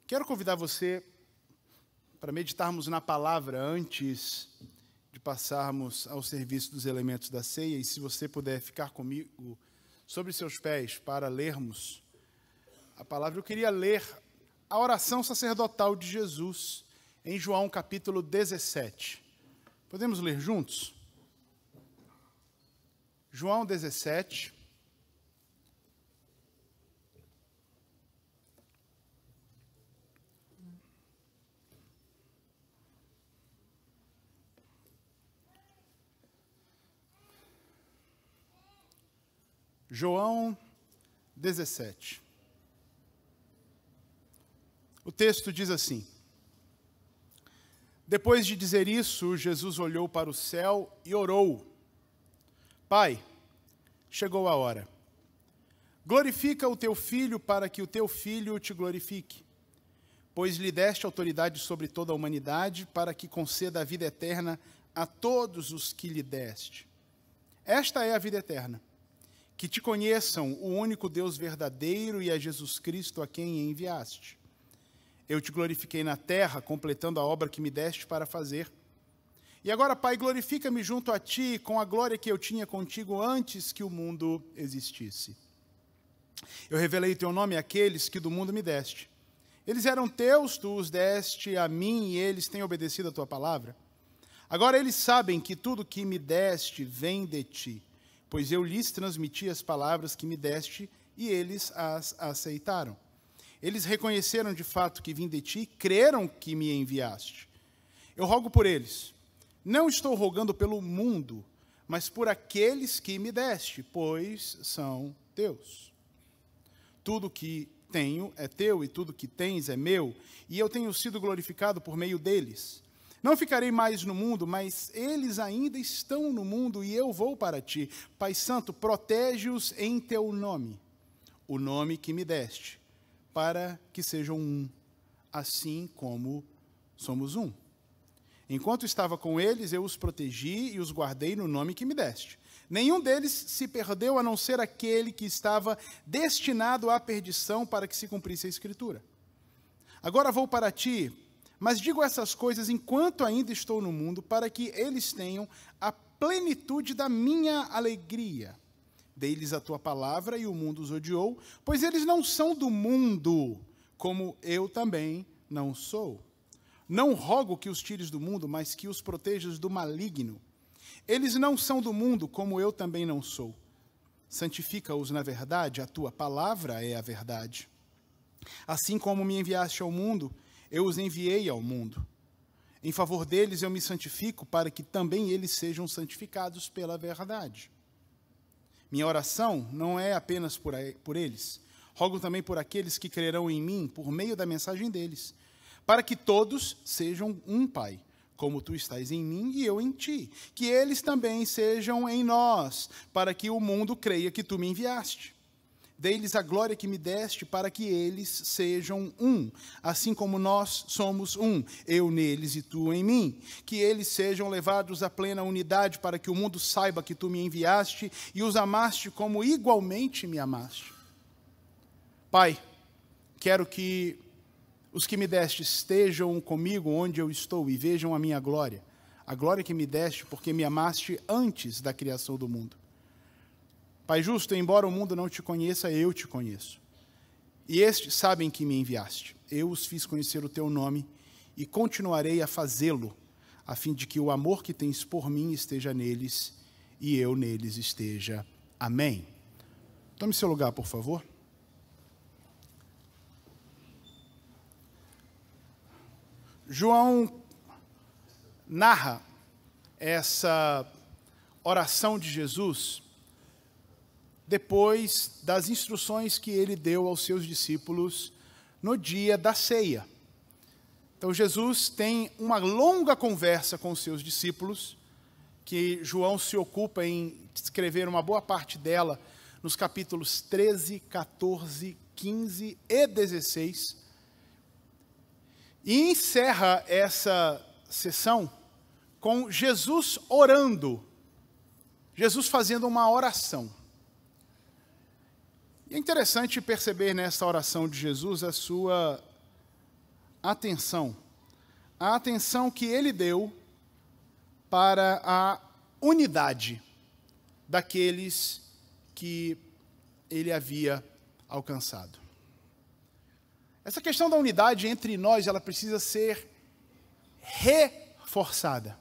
Quero convidar você para meditarmos na palavra antes de passarmos ao serviço dos elementos da ceia. E se você puder ficar comigo sobre seus pés para lermos a palavra, eu queria ler a oração sacerdotal de Jesus em João capítulo 17. Podemos ler juntos? João 17. João 17. O texto diz assim: Depois de dizer isso, Jesus olhou para o céu e orou: Pai, chegou a hora. Glorifica o teu Filho para que o teu Filho te glorifique, pois lhe deste autoridade sobre toda a humanidade para que conceda a vida eterna a todos os que lhe deste. Esta é a vida eterna, que te conheçam o único Deus verdadeiro e a Jesus Cristo a quem enviaste. Eu te glorifiquei na terra, completando a obra que me deste para fazer. E agora, Pai, glorifica-me junto a ti com a glória que eu tinha contigo antes que o mundo existisse. Eu revelei o teu nome àqueles que do mundo me deste. Eles eram teus, tu os deste a mim e eles têm obedecido a tua palavra. Agora eles sabem que tudo que me deste vem de ti, pois eu lhes transmiti as palavras que me deste e eles as aceitaram. Eles reconheceram de fato que vim de ti e creram que me enviaste. Eu rogo por eles. Não estou rogando pelo mundo, mas por aqueles que me deste, pois são teus. Tudo que tenho é teu e tudo que tens é meu, e eu tenho sido glorificado por meio deles. Não ficarei mais no mundo, mas eles ainda estão no mundo e eu vou para ti. Pai Santo, protege-os em teu nome, o nome que me deste, para que sejam um, assim como somos um. Enquanto estava com eles, eu os protegi e os guardei no nome que me deste. Nenhum deles se perdeu, a não ser aquele que estava destinado à perdição, para que se cumprisse a Escritura. Agora vou para ti, mas digo essas coisas enquanto ainda estou no mundo, para que eles tenham a plenitude da minha alegria. Dei-lhes a tua palavra e o mundo os odiou, pois eles não são do mundo, como eu também não sou. Não rogo que os tires do mundo, mas que os protejas do maligno. Eles não são do mundo, como eu também não sou. Santifica-os na verdade, a tua palavra é a verdade. Assim como me enviaste ao mundo, eu os enviei ao mundo. Em favor deles eu me santifico, para que também eles sejam santificados pela verdade. Minha oração não é apenas por eles. Rogo também por aqueles que crerão em mim, por meio da mensagem deles, para que todos sejam um, Pai, como tu estás em mim e eu em ti. Que eles também sejam em nós, para que o mundo creia que tu me enviaste. Dei-lhes a glória que me deste, para que eles sejam um, assim como nós somos um, eu neles e tu em mim. Que eles sejam levados à plena unidade, para que o mundo saiba que tu me enviaste e os amaste como igualmente me amaste. Pai, quero que os que me deste estejam comigo onde eu estou e vejam a minha glória, a glória que me deste porque me amaste antes da criação do mundo. Pai justo, embora o mundo não te conheça, eu te conheço. E estes sabem que me enviaste. Eu os fiz conhecer o teu nome e continuarei a fazê-lo, a fim de que o amor que tens por mim esteja neles e eu neles esteja. Amém. Tome seu lugar, por favor. João narra essa oração de Jesus depois das instruções que ele deu aos seus discípulos no dia da ceia. Então, Jesus tem uma longa conversa com os seus discípulos, que João se ocupa em escrever uma boa parte dela nos capítulos 13, 14, 15 e 16. E encerra essa sessão com Jesus orando, Jesus fazendo uma oração. E é interessante perceber nessa oração de Jesus a sua atenção, a atenção que ele deu para a unidade daqueles que ele havia alcançado. Essa questão da unidade entre nós, ela precisa ser reforçada.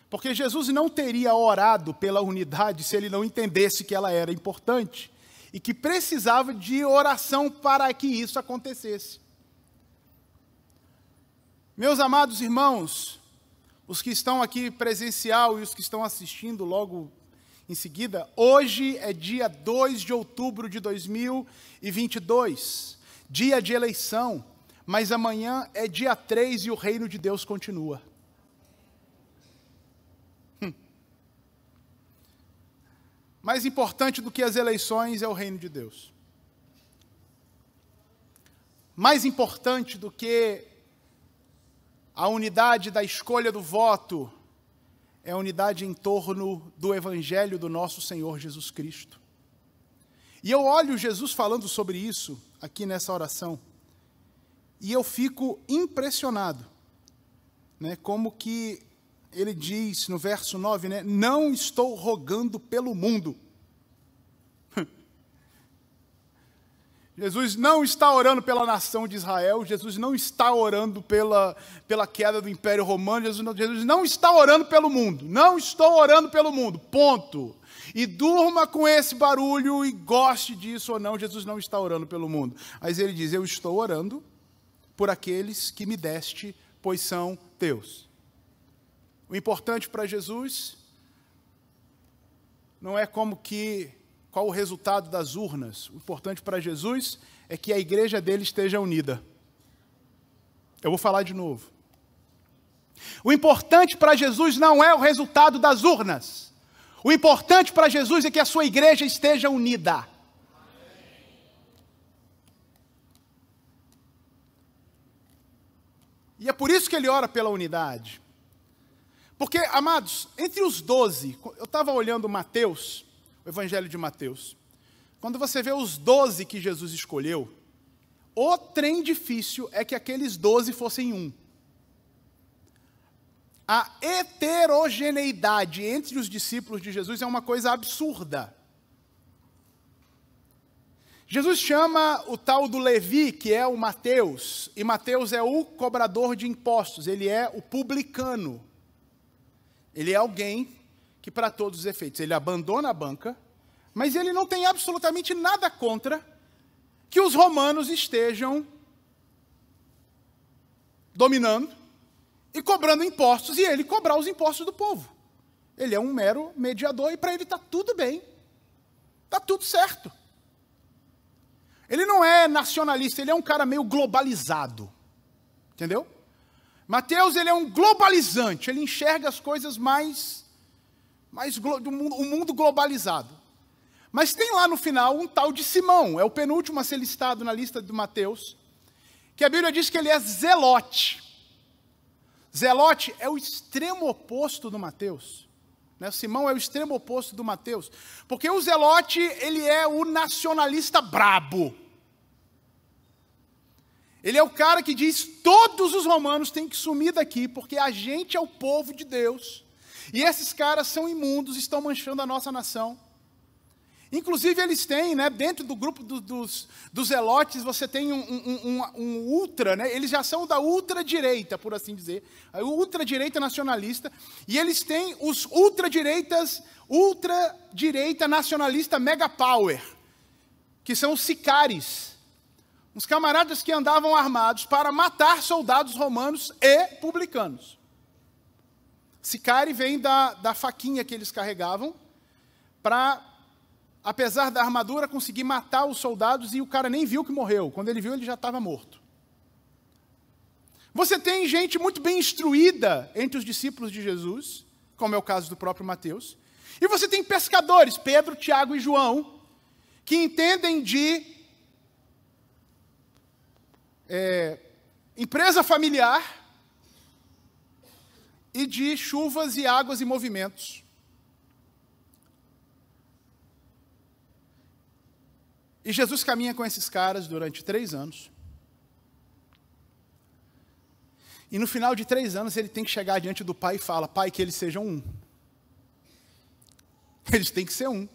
Porque Jesus não teria orado pela unidade se ele não entendesse que ela era importante e que precisava de oração para que isso acontecesse. Meus amados irmãos, os que estão aqui presencial e os que estão assistindo logo em seguida, hoje é dia 2 de outubro de 2022, dia de eleição, mas amanhã é dia 3 e o reino de Deus continua. Mais importante do que as eleições é o reino de Deus. Mais importante do que a unidade da escolha do voto é a unidade em torno do evangelho do nosso Senhor Jesus Cristo. E eu olho Jesus falando sobre isso aqui nessa oração e eu fico impressionado, né, como que ele diz no verso 9, né, não estou rogando pelo mundo. Jesus não está orando pela nação de Israel, Jesus não está orando pela queda do Império Romano, Jesus não está orando pelo mundo, não estou orando pelo mundo, ponto. E durma com esse barulho e goste disso ou não, Jesus não está orando pelo mundo. Mas ele diz, eu estou orando por aqueles que me deste, pois são teus. O importante para Jesus não é qual o resultado das urnas. O importante para Jesus é que a igreja dele esteja unida. Eu vou falar de novo. O importante para Jesus não é o resultado das urnas. O importante para Jesus é que a sua igreja esteja unida. E é por isso que ele ora pela unidade. Porque, amados, entre os 12, eu estava olhando Mateus, o Evangelho de Mateus, quando você vê os 12 que Jesus escolheu, o trem difícil é que aqueles 12 fossem um. A heterogeneidade entre os discípulos de Jesus é uma coisa absurda. Jesus chama o tal do Levi, que é o Mateus, e Mateus é o cobrador de impostos, ele é o publicano. Ele é alguém que, para todos os efeitos, ele abandona a banca, mas ele não tem absolutamente nada contra que os romanos estejam dominando e cobrando impostos, e ele cobrar os impostos do povo. Ele é um mero mediador, e para ele está tudo bem, está tudo certo. Ele não é nacionalista, ele é um cara meio globalizado, entendeu? Mateus, ele é um globalizante, ele enxerga as coisas o mundo globalizado. Mas tem lá no final um tal de Simão, é o penúltimo a ser listado na lista de Mateus, que a Bíblia diz que ele é zelote. Zelote é o extremo oposto do Mateus. Né? Simão é o extremo oposto do Mateus, porque o zelote, ele é o nacionalista brabo. Ele é o cara que diz, todos os romanos têm que sumir daqui, porque a gente é o povo de Deus. E esses caras são imundos, estão manchando a nossa nação. Inclusive eles têm, né, dentro do grupo dos zelotes, você tem um ultra, né, eles já são da ultradireita, por assim dizer, a ultradireita nacionalista, e eles têm os ultradireita nacionalista mega power, que são os sicaris. Uns camaradas que andavam armados para matar soldados romanos e publicanos. Sicari vem da faquinha que eles carregavam para, apesar da armadura, conseguir matar os soldados e o cara nem viu que morreu. Quando ele viu, ele já estava morto. Você tem gente muito bem instruída entre os discípulos de Jesus, como é o caso do próprio Mateus, e você tem pescadores, Pedro, Tiago e João, que entendem de empresa familiar e de chuvas e águas e movimentos. E Jesus caminha com esses caras durante 3 anos. E no final de 3 anos ele tem que chegar diante do pai e fala: Pai, que eles sejam um. Eles têm que ser um.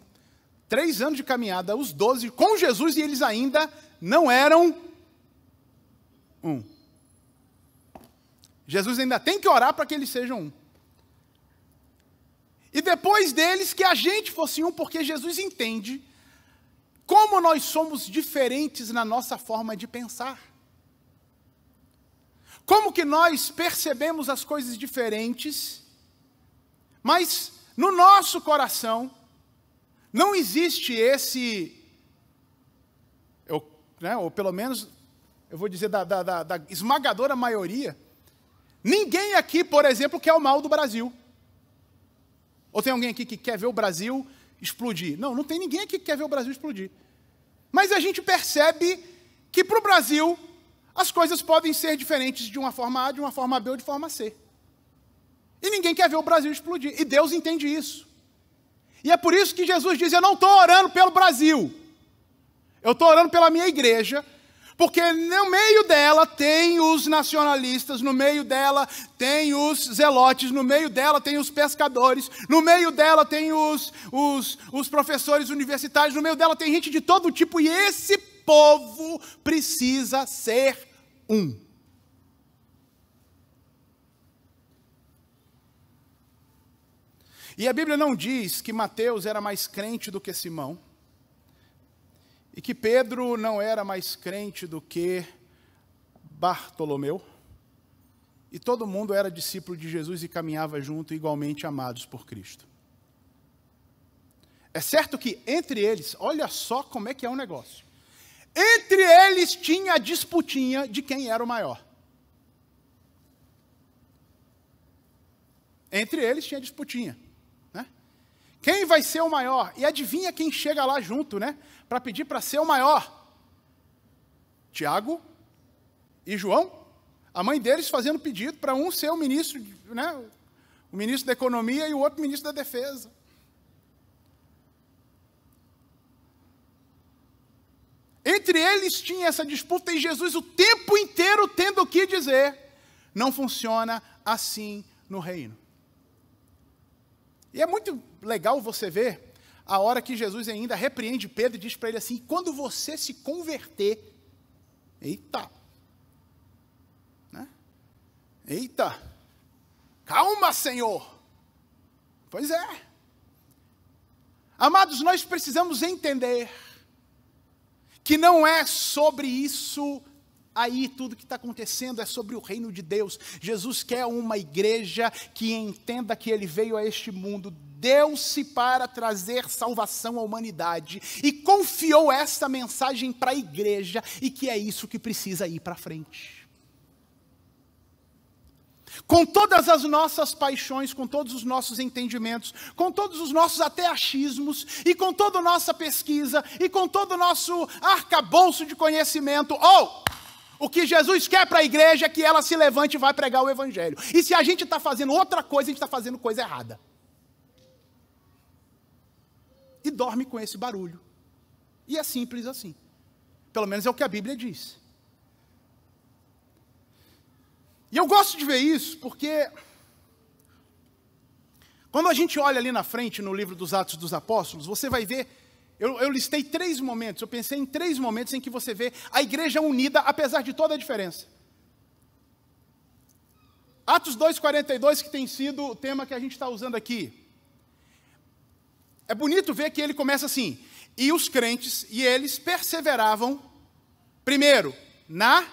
3 anos de caminhada, os 12 com Jesus, e eles ainda não eram um. Jesus ainda tem que orar para que eles sejam um. E depois deles, que a gente fosse um, porque Jesus entende como nós somos diferentes na nossa forma de pensar. Como que nós percebemos as coisas diferentes, mas no nosso coração não existe esse, ou pelo menos, eu vou dizer da esmagadora maioria, ninguém aqui, por exemplo, quer o mal do Brasil. Ou tem alguém aqui que quer ver o Brasil explodir? Não, não tem ninguém aqui que quer ver o Brasil explodir. Mas a gente percebe que para o Brasil as coisas podem ser diferentes de uma forma A, de uma forma B ou de forma C. E ninguém quer ver o Brasil explodir. E Deus entende isso. E é por isso que Jesus diz: eu não estou orando pelo Brasil. Eu estou orando pela minha igreja, porque no meio dela tem os nacionalistas, no meio dela tem os zelotes, no meio dela tem os pescadores, no meio dela tem os professores universitários, no meio dela tem gente de todo tipo, e esse povo precisa ser um. E a Bíblia não diz que Mateus era mais crente do que Simão, e que Pedro não era mais crente do que Bartolomeu, e todo mundo era discípulo de Jesus e caminhava junto, igualmente amados por Cristo. É certo que entre eles, olha só como é que é o negócio, entre eles tinha a disputinha de quem era o maior. Entre eles tinha a disputinha. Quem vai ser o maior? E adivinha quem chega lá junto, né? Para pedir para ser o maior? Tiago e João. A mãe deles fazendo pedido para um ser o ministro, né? O ministro da Economia e o outro ministro da Defesa. Entre eles tinha essa disputa e Jesus o tempo inteiro tendo o que dizer. Não funciona assim no reino. E é muito legal você ver a hora que Jesus ainda repreende Pedro e diz para ele assim: quando você se converter, eita, né? Eita, calma, Senhor. Pois é. Amados, nós precisamos entender que não é sobre isso aí, tudo que está acontecendo é sobre o reino de Deus. Jesus quer uma igreja que entenda que Ele veio a este mundo, deu-se para trazer salvação à humanidade e confiou essa mensagem para a igreja e que é isso que precisa ir para frente. Com todas as nossas paixões, com todos os nossos entendimentos, com todos os nossos até achismos, e com toda a nossa pesquisa, e com todo o nosso arcabouço de conhecimento, o que Jesus quer para a igreja é que ela se levante e vai pregar o evangelho. E se a gente está fazendo outra coisa, a gente está fazendo coisa errada. E dorme com esse barulho. E é simples assim. Pelo menos é o que a Bíblia diz. E eu gosto de ver isso porque quando a gente olha ali na frente no livro dos Atos dos Apóstolos, você vai ver, eu listei 3 momentos, eu pensei em 3 momentos em que você vê a igreja unida, apesar de toda a diferença. Atos 2:42, que tem sido o tema que a gente está usando aqui. É bonito ver que ele começa assim: e os crentes, e eles perseveravam, primeiro, na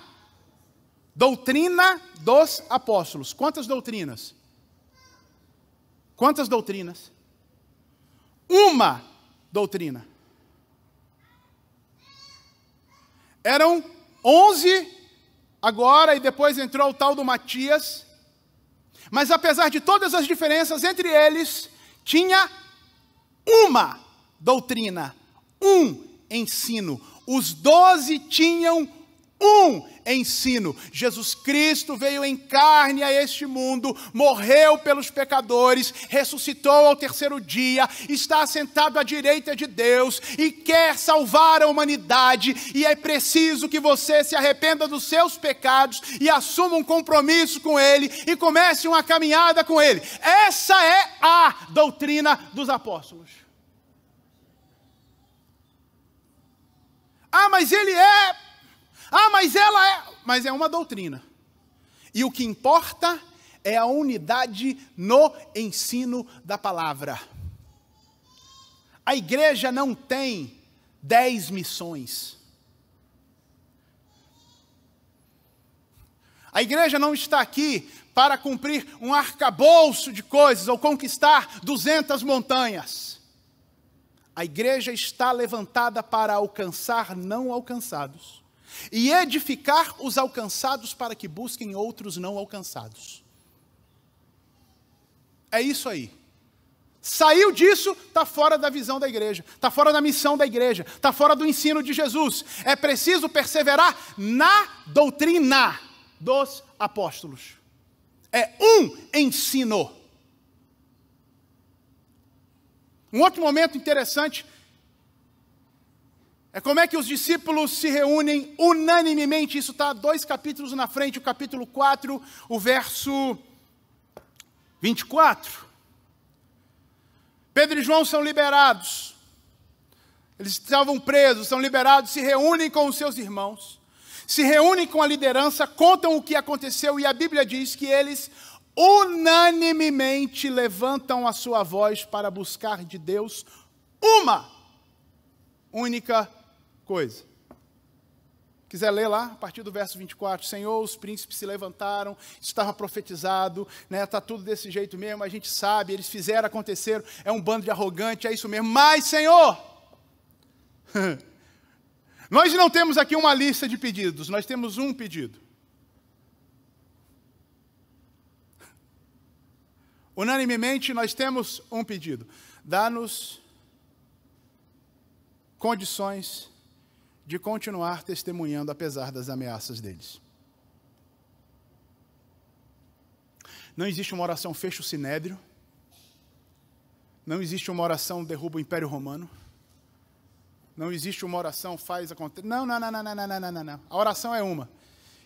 doutrina dos apóstolos. Quantas doutrinas? Quantas doutrinas? Uma doutrina. Eram 11 agora, e depois entrou o tal do Matias. Mas apesar de todas as diferenças entre eles, tinha uma doutrina, um ensino. Os 12 tinham um ensino. Jesus Cristo veio em carne a este mundo, morreu pelos pecadores, ressuscitou ao terceiro dia, está assentado à direita de Deus e quer salvar a humanidade. E é preciso que você se arrependa dos seus pecados e assuma um compromisso com Ele e comece uma caminhada com Ele. Essa é a doutrina dos apóstolos. Mas ele é... mas ela é... Mas é uma doutrina. E o que importa é a unidade no ensino da palavra. A igreja não tem 10 missões. A igreja não está aqui para cumprir um arcabouço de coisas ou conquistar 200 montanhas. A igreja está levantada para alcançar não alcançados e edificar os alcançados para que busquem outros não alcançados. É isso aí. Saiu disso, está fora da visão da igreja, está fora da missão da igreja, está fora do ensino de Jesus. É preciso perseverar na doutrina dos apóstolos. É um ensino. Um outro momento interessante é como é que os discípulos se reúnem unanimemente. Isso está 2 capítulos na frente, o capítulo 4, o verso 24. Pedro e João são liberados. Eles estavam presos, são liberados, se reúnem com os seus irmãos, se reúnem com a liderança, contam o que aconteceu e a Bíblia diz que eles unanimemente levantam a sua voz para buscar de Deus uma única coisa. Quiser ler lá, a partir do verso 24. Senhor, os príncipes se levantaram, isso estava profetizado, né? Está tudo desse jeito mesmo, a gente sabe, eles fizeram, aconteceram, é um bando de arrogante, é isso mesmo. Mas, Senhor, nós não temos aqui uma lista de pedidos, nós temos um pedido. Unanimemente, nós temos um pedido. Dá-nos condições de continuar testemunhando apesar das ameaças deles. Não existe uma oração fecha o sinédrio. Não existe uma oração derruba o Império Romano. Não existe uma oração faz acontecer. Não. A oração é uma.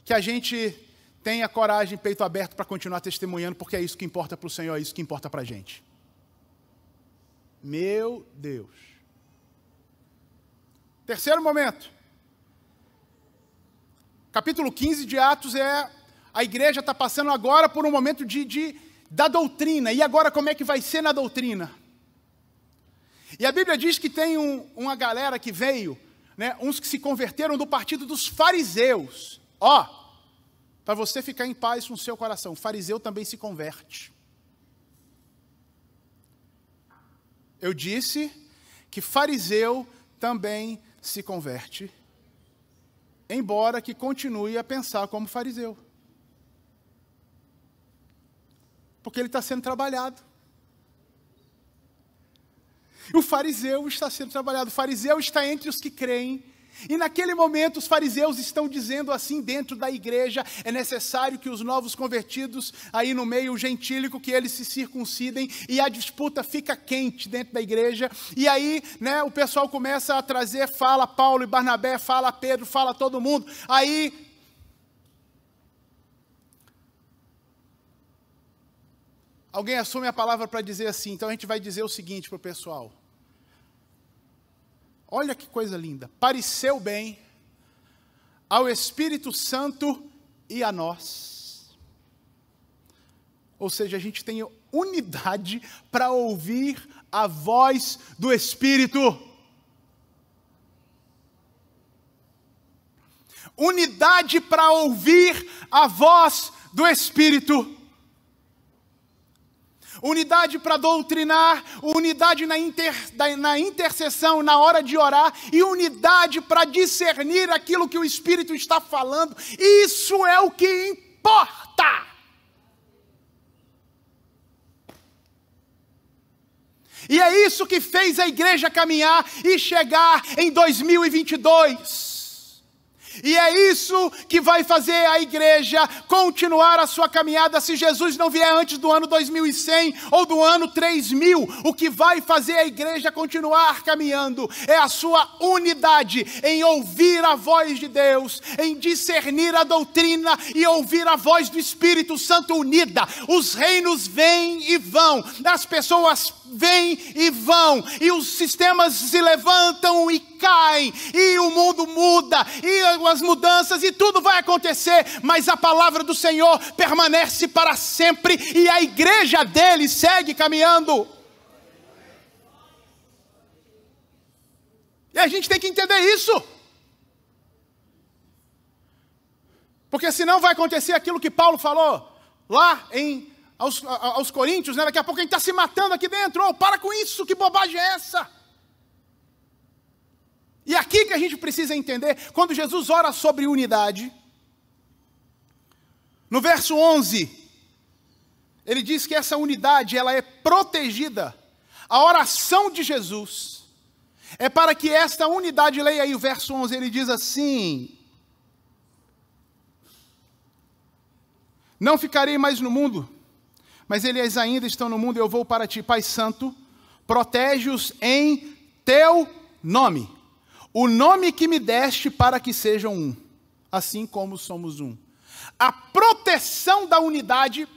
Que a gente tenha coragem, peito aberto para continuar testemunhando, porque é isso que importa para o Senhor, é isso que importa para a gente. Meu Deus. Terceiro momento. Capítulo 15 de Atos a igreja está passando agora por um momento da doutrina. E agora como é que vai ser na doutrina? E a Bíblia diz que tem uma galera que veio, né, uns que se converteram do partido dos fariseus. Para você ficar em paz com o seu coração, o fariseu também se converte. Eu disse que fariseu também se converte, embora que continue a pensar como fariseu. Porque ele está sendo trabalhado. O fariseu está sendo trabalhado, o fariseu está entre os que creem. E naquele momento os fariseus estão dizendo assim dentro da igreja, é necessário que os novos convertidos, aí no meio gentílico, que eles se circuncidem, e a disputa fica quente dentro da igreja, e aí, né, o pessoal começa a trazer, fala Paulo e Barnabé, fala Pedro, fala todo mundo, aí alguém assume a palavra para dizer assim, então a gente vai dizer o seguinte para o pessoal. Olha que coisa linda. Pareceu bem ao Espírito Santo e a nós. Ou seja, a gente tem unidade para ouvir a voz do Espírito. Unidade para ouvir a voz do Espírito. Unidade para doutrinar, unidade na intercessão, na hora de orar, e unidade para discernir aquilo que o Espírito está falando. Isso é o que importa. E é isso que fez a igreja caminhar e chegar em 2022. E é isso que vai fazer a igreja continuar a sua caminhada se Jesus não vier antes do ano 2100 ou do ano 3000. O que vai fazer a igreja continuar caminhando é a sua unidade em ouvir a voz de Deus, em discernir a doutrina e ouvir a voz do Espírito Santo unida. Os reinos vêm e vão, as pessoas vêm e vão, e os sistemas se levantam e caem, e o mundo muda, e as mudanças, e tudo vai acontecer, mas a palavra do Senhor permanece para sempre, e a igreja dele segue caminhando. E a gente tem que entender isso, porque senão vai acontecer aquilo que Paulo falou lá aos Coríntios, né? Daqui a pouco a gente está se matando aqui dentro. Oh, para com isso, que bobagem é essa? E aqui que a gente precisa entender, quando Jesus ora sobre unidade, no verso 11, ele diz que essa unidade ela é protegida. A oração de Jesus é para que esta unidade, leia aí o verso 11, ele diz assim: não ficarei mais no mundo, mas eles ainda estão no mundo, eu vou para ti. Pai Santo, protege-os em teu nome, o nome que me deste para que sejam um, assim como somos um. A proteção da unidade,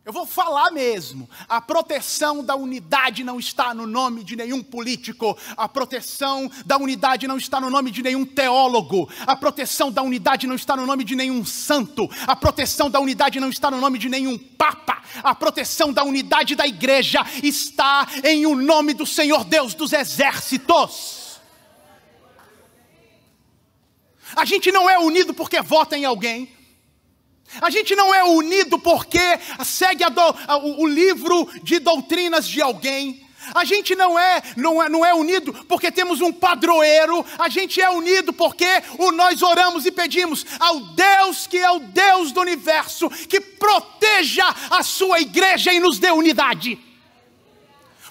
eu vou falar mesmo, a proteção da unidade não está no nome de nenhum político, a proteção da unidade não está no nome de nenhum teólogo, a proteção da unidade não está no nome de nenhum santo, a proteção da unidade não está no nome de nenhum papa, a proteção da unidade da igreja está em o nome do Senhor Deus dos exércitos. A gente não é unido porque vota em alguém. A gente não é unido porque segue o livro de doutrinas de alguém. A gente não é unido porque temos um padroeiro. A gente é unido porque nós oramos e pedimos ao Deus que é o Deus do universo, que proteja a sua igreja e nos dê unidade.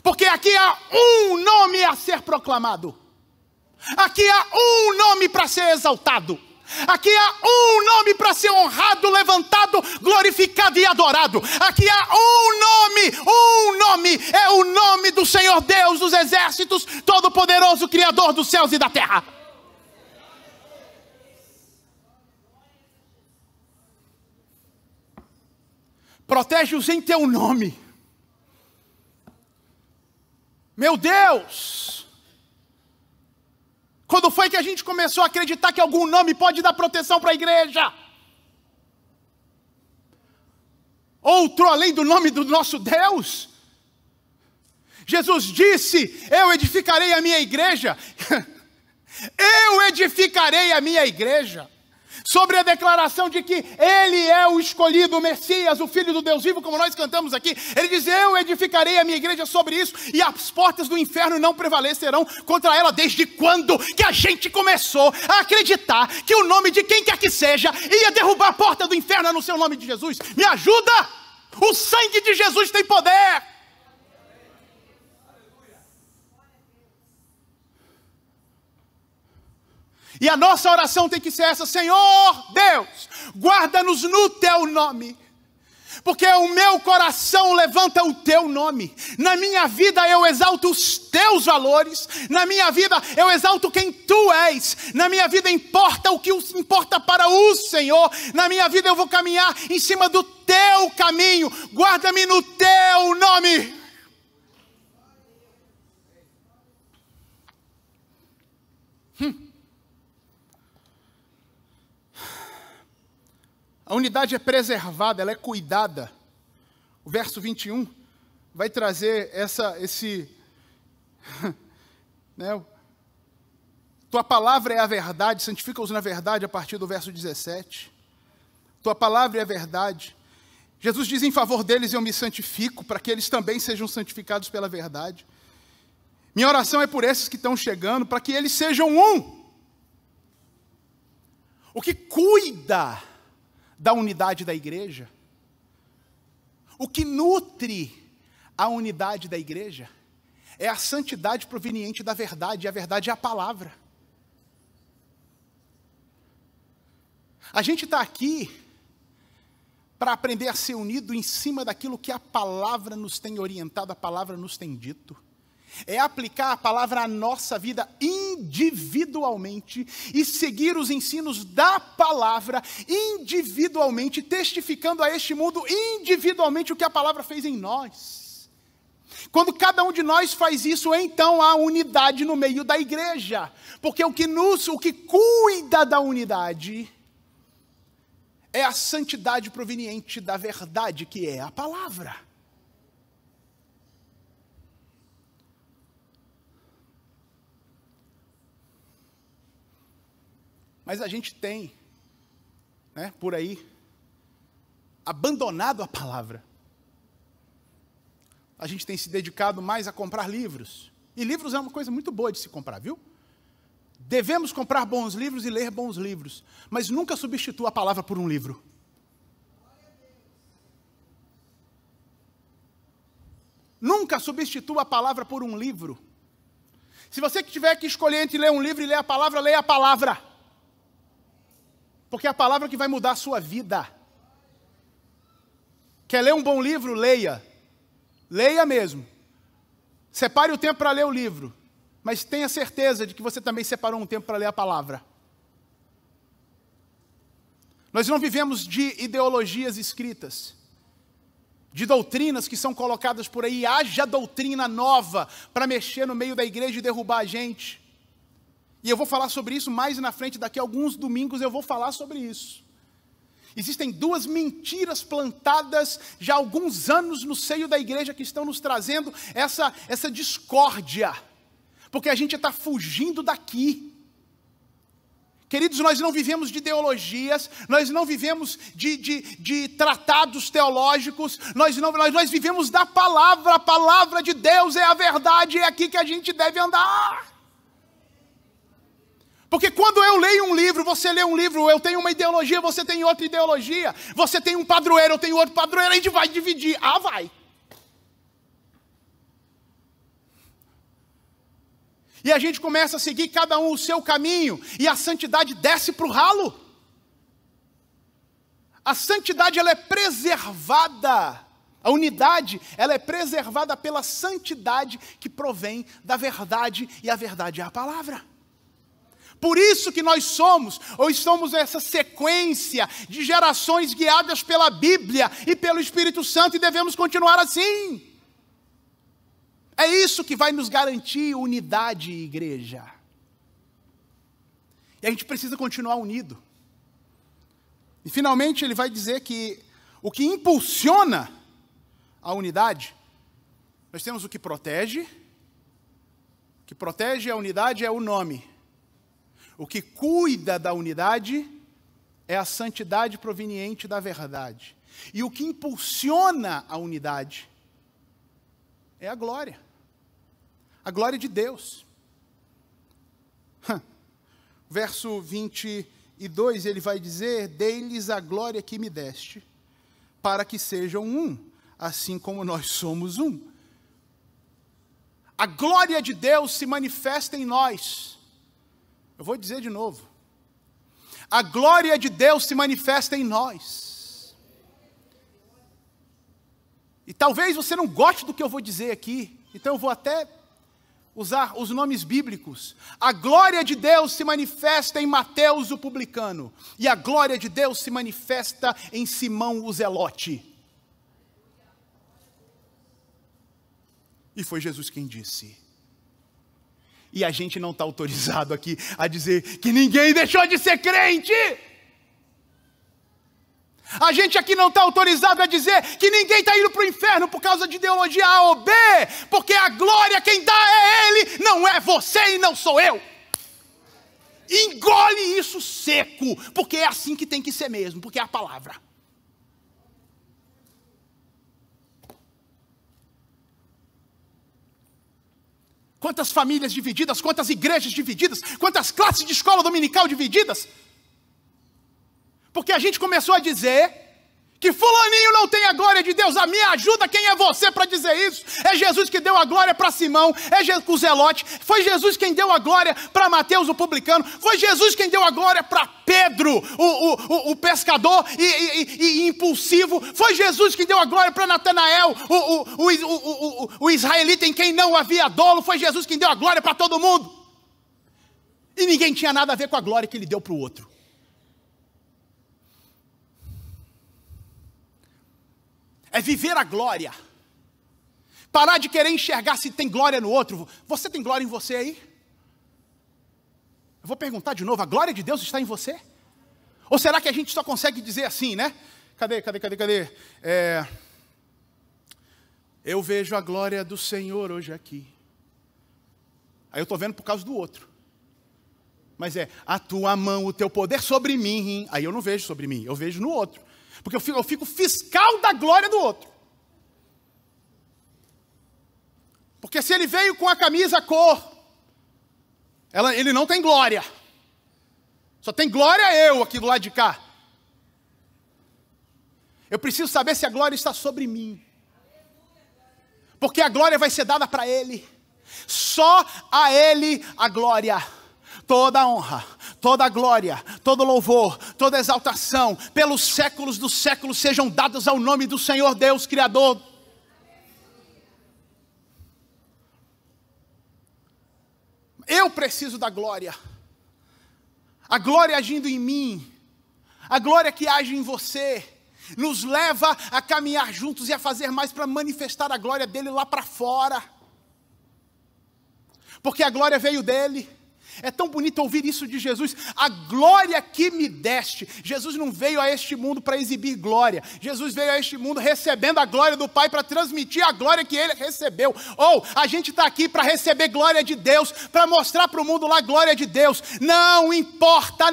Porque aqui há um nome a ser proclamado. Aqui há um nome para ser exaltado. Aqui há um nome para ser honrado, levantado, glorificado e adorado. Aqui há um nome, é o nome do Senhor Deus dos exércitos, Todo-Poderoso, Criador dos céus e da terra. Protege-os em teu nome. Meu Deus! Quando foi que a gente começou a acreditar que algum nome pode dar proteção para a igreja? Outro além do nome do nosso Deus? Jesus disse: eu edificarei a minha igreja. Eu edificarei a minha igreja. Sobre a declaração de que Ele é o escolhido, o Messias, o Filho do Deus vivo, como nós cantamos aqui. Ele diz: eu edificarei a minha igreja sobre isso, e as portas do inferno não prevalecerão contra ela. Desde quando que a gente começou a acreditar que o nome de quem quer que seja ia derrubar a porta do inferno no seu nome de Jesus? Me ajuda! O sangue de Jesus tem poder. E a nossa oração tem que ser essa: Senhor Deus, guarda-nos no teu nome, porque o meu coração levanta o teu nome. Na minha vida eu exalto os teus valores, na minha vida eu exalto quem tu és, na minha vida importa o que importa para o Senhor, na minha vida eu vou caminhar em cima do teu caminho. Guarda-me no teu nome. A unidade é preservada, ela é cuidada. O verso 21 vai trazer né? Tua palavra é a verdade, santifica-os na verdade, a partir do verso 17. Tua palavra é a verdade. Jesus diz: em favor deles eu me santifico, para que eles também sejam santificados pela verdade. Minha oração é por esses que estão chegando, para que eles sejam um. O que cuida da unidade da igreja, o que nutre a unidade da igreja, é a santidade proveniente da verdade, e a verdade é a palavra. A gente está aqui para aprender a ser unido em cima daquilo que a palavra nos tem orientado, a palavra nos tem dito. É aplicar a palavra à nossa vida individualmente e seguir os ensinos da palavra individualmente, testificando a este mundo individualmente o que a palavra fez em nós. Quando cada um de nós faz isso, então há unidade no meio da igreja, porque o que cuida da unidade é a santidade proveniente da verdade, que é a palavra. Mas a gente tem, por aí, abandonado a palavra. A gente tem se dedicado mais a comprar livros. E livros é uma coisa muito boa de se comprar, viu? Devemos comprar bons livros e ler bons livros, mas nunca substitua a palavra por um livro. Nunca substitua a palavra por um livro. Se você tiver que escolher entre ler um livro e ler a palavra, leia a palavra. Porque é a palavra que vai mudar a sua vida. Quer ler um bom livro? Leia. Leia mesmo. Separe o tempo para ler o livro. Mas tenha certeza de que você também separou um tempo para ler a palavra. Nós não vivemos de ideologias escritas, de doutrinas que são colocadas por aí. Haja doutrina nova para mexer no meio da igreja e derrubar a gente. E eu vou falar sobre isso mais na frente, daqui a alguns domingos eu vou falar sobre isso. Existem duas mentiras plantadas já há alguns anos no seio da igreja que estão nos trazendo essa discórdia. Porque a gente está fugindo daqui. Queridos, nós não vivemos de ideologias, nós não vivemos de tratados teológicos, nós vivemos da palavra. A palavra de Deus é a verdade, é aqui que a gente deve andar. Porque quando eu leio um livro, você lê um livro, eu tenho uma ideologia, você tem outra ideologia, você tem um padroeiro, eu tenho outro padroeiro, a gente vai dividir. Ah, vai. E a gente começa a seguir cada um o seu caminho, e a santidade desce para o ralo. A santidade, ela é preservada, a unidade, ela é preservada pela santidade que provém da verdade, e a verdade é a palavra. Por isso que nós somos essa sequência de gerações guiadas pela Bíblia e pelo Espírito Santo, e devemos continuar assim. É isso que vai nos garantir unidade, igreja. E a gente precisa continuar unido. E finalmente ele vai dizer que o que impulsiona a unidade, nós temos o que protege. O que protege a unidade é o nome. O que cuida da unidade é a santidade proveniente da verdade. E o que impulsiona a unidade é a glória. A glória de Deus. Verso 22, ele vai dizer: dei-lhes a glória que me deste, para que sejam um, assim como nós somos um. A glória de Deus se manifesta em nós. Eu vou dizer de novo. A glória de Deus se manifesta em nós. E talvez você não goste do que eu vou dizer aqui, então eu vou até usar os nomes bíblicos. A glória de Deus se manifesta em Mateus o publicano, e a glória de Deus se manifesta em Simão o zelote. E foi Jesus quem disse. E a gente não está autorizado aqui a dizer que ninguém deixou de ser crente. A gente aqui não está autorizado a dizer que ninguém está indo para o inferno por causa de ideologia A ou B, porque a glória quem dá é Ele, não é você e não sou eu. Engole isso seco, porque é assim que tem que ser mesmo, porque é a palavra. Quantas famílias divididas, quantas igrejas divididas, quantas classes de escola dominical divididas. Porque a gente começou a dizer Que fulaninho não tem a glória de Deus. A minha ajuda, quem é você para dizer isso? É Jesus que deu a glória para Simão, o Zelote. Foi Jesus quem deu a glória para Mateus, o publicano. Foi Jesus quem deu a glória para Pedro, o pescador e impulsivo. Foi Jesus quem deu a glória para Natanael, o israelita em quem não havia dolo. Foi Jesus quem deu a glória para todo mundo. E ninguém tinha nada a ver com a glória que ele deu para o outro. É viver a glória. Parar de querer enxergar se tem glória no outro. Você tem glória em você aí? Eu vou perguntar de novo, a glória de Deus está em você? Ou será que a gente só consegue dizer assim, né? Cadê? Eu vejo a glória do Senhor hoje aqui. Aí eu estou vendo por causa do outro. Mas a tua mão, o teu poder sobre mim. Aí eu não vejo sobre mim, eu vejo no outro. Porque eu fico fiscal da glória do outro. Porque se ele veio com a camisa cor, ele não tem glória. Só tem glória eu aqui do lado de cá. Eu preciso saber se a glória está sobre mim. Porque a glória vai ser dada para ele. Só a ele a glória. Toda a honra, toda a glória, todo louvor, toda exaltação, pelos séculos dos séculos, sejam dados ao nome do Senhor Deus, Criador. Eu preciso da glória. A glória agindo em mim, a glória que age em você, nos leva a caminhar juntos e a fazer mais para manifestar a glória dele lá para fora. Porque a glória veio dele. É tão bonito ouvir isso de Jesus. A glória que me deste. Jesus não veio a este mundo para exibir glória. Jesus veio a este mundo recebendo a glória do Pai para transmitir a glória que ele recebeu. Ou a gente está aqui para receber glória de Deus, para mostrar para o mundo lá a glória de Deus. Não importa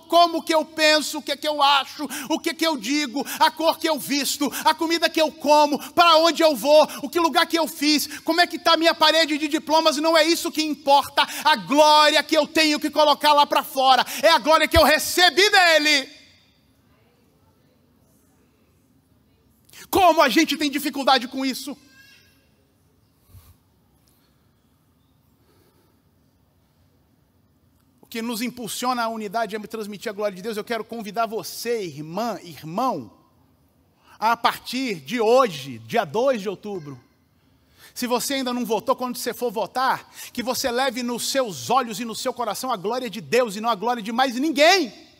como que eu penso, o que eu acho, o que eu digo, a cor que eu visto, a comida que eu como, para onde eu vou, o que lugar que eu fiz, como é que está a minha parede de diplomas. Não é isso que importa. A glória que eu tenho que colocar lá para fora é a glória que eu recebi dele. Como a gente tem dificuldade com isso? O que nos impulsiona a unidade é me transmitir a glória de Deus. Eu quero convidar você, irmão, a partir de hoje, dia 2 de outubro, se você ainda não votou, quando você for votar, que você leve nos seus olhos e no seu coração a glória de Deus e não a glória de mais ninguém.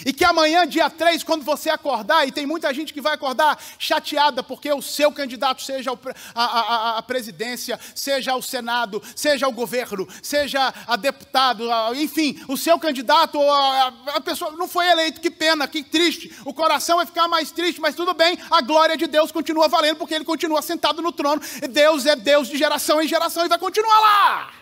E que amanhã, dia 3, quando você acordar, e tem muita gente que vai acordar chateada porque o seu candidato, seja a presidência, seja o Senado, seja o governo, seja a deputado, enfim, o seu candidato, a pessoa não foi eleito, que pena, que triste. O coração vai ficar mais triste, mas tudo bem, a glória de Deus continua valendo, porque ele continua sentado no trono. Deus é Deus de geração em geração e vai continuar lá.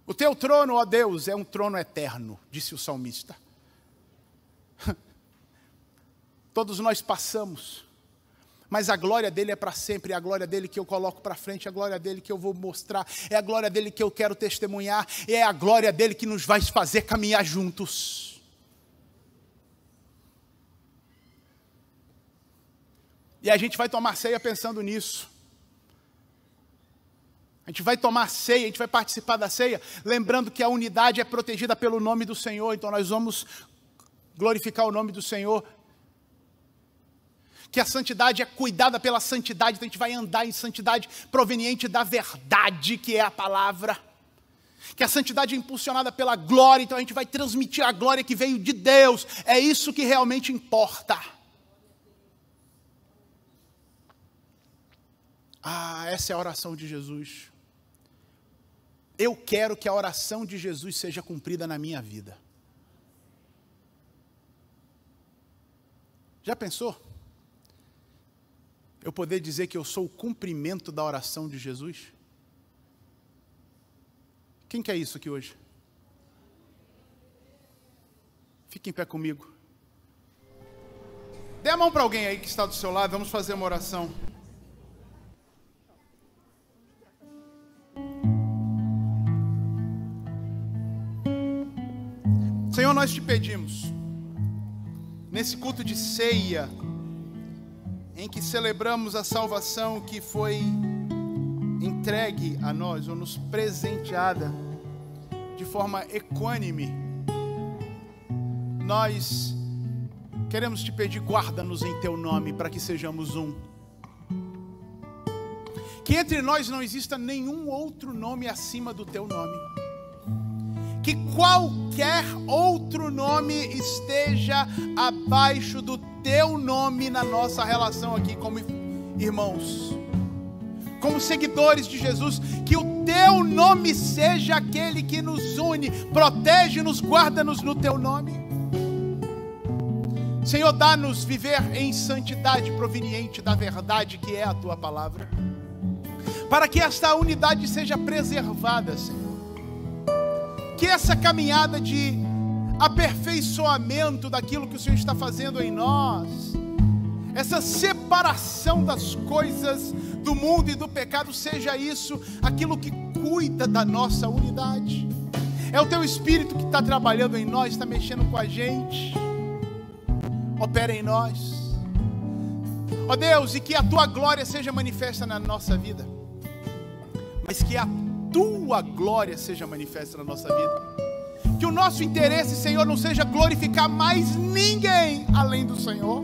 O teu trono, ó Deus, é um trono eterno, disse o salmista. Todos nós passamos, mas a glória dele é para sempre, é a glória dele que eu coloco para frente, é a glória dele que eu vou mostrar, é a glória dele que eu quero testemunhar, é a glória dele que nos vai fazer caminhar juntos. E a gente vai tomar ceia pensando nisso. A gente vai tomar ceia, a gente vai participar da ceia, lembrando que a unidade é protegida pelo nome do Senhor. Então nós vamos glorificar o nome do Senhor. Que a santidade é cuidada pela santidade, então a gente vai andar em santidade proveniente da verdade, que é a palavra. Que a santidade é impulsionada pela glória, então a gente vai transmitir a glória que veio de Deus. É isso que realmente importa. Essa é a oração de Jesus. Eu quero que a oração de Jesus seja cumprida na minha vida. Já pensou? Eu poder dizer que eu sou o cumprimento da oração de Jesus? Quem quer isso aqui hoje? Fique em pé comigo. Dê a mão para alguém aí que está do seu lado, vamos fazer uma oração. nós te pedimos, nesse culto de ceia, em que celebramos a salvação que foi entregue a nós, ou nos presenteada de forma equânime, nós queremos te pedir, guarda-nos em teu nome, para que sejamos um. Que entre nós não exista nenhum outro nome acima do teu nome. Que qualquer outro nome esteja abaixo do teu nome na nossa relação aqui como irmãos, como seguidores de Jesus. Que o teu nome seja aquele que nos une, protege-nos, guarda-nos no teu nome. Senhor, dá-nos viver em santidade proveniente da verdade que é a tua palavra, para que esta unidade seja preservada, Senhor. Que essa caminhada de aperfeiçoamento daquilo que o Senhor está fazendo em nós, essa separação das coisas do mundo e do pecado, seja isso aquilo que cuida da nossa unidade. É o teu Espírito que está trabalhando em nós, está mexendo com a gente. Opera em nós, ó Deus, e que a tua glória seja manifesta na nossa vida, mas que a tua glória seja manifesta na nossa vida. Que o nosso interesse, Senhor, não seja glorificar mais ninguém além do Senhor.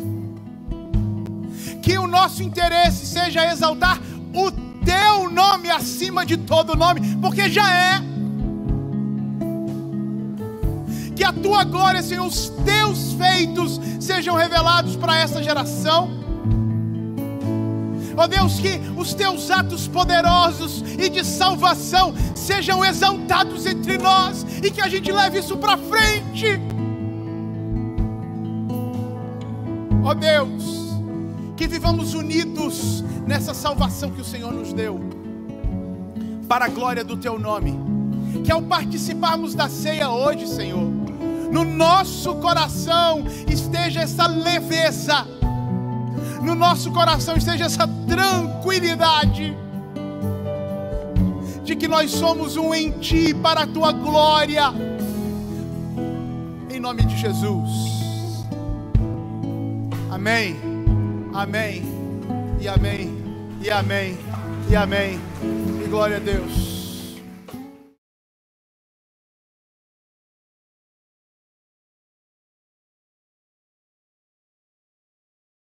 Que o nosso interesse seja exaltar o teu nome acima de todo nome, porque já é. Que a tua glória, Senhor, os teus feitos sejam revelados para essa geração. Ó Deus, que os teus atos poderosos e de salvação sejam exaltados entre nós, e que a gente leve isso para frente. Ó Deus, que vivamos unidos nessa salvação que o Senhor nos deu, para a glória do teu nome. Que ao participarmos da ceia hoje, Senhor, no nosso coração esteja essa leveza, no nosso coração esteja essa tranquilidade, de que nós somos um em Ti, para a Tua glória, em nome de Jesus. Amém, amém, e amém, e amém, e amém, e glória a Deus.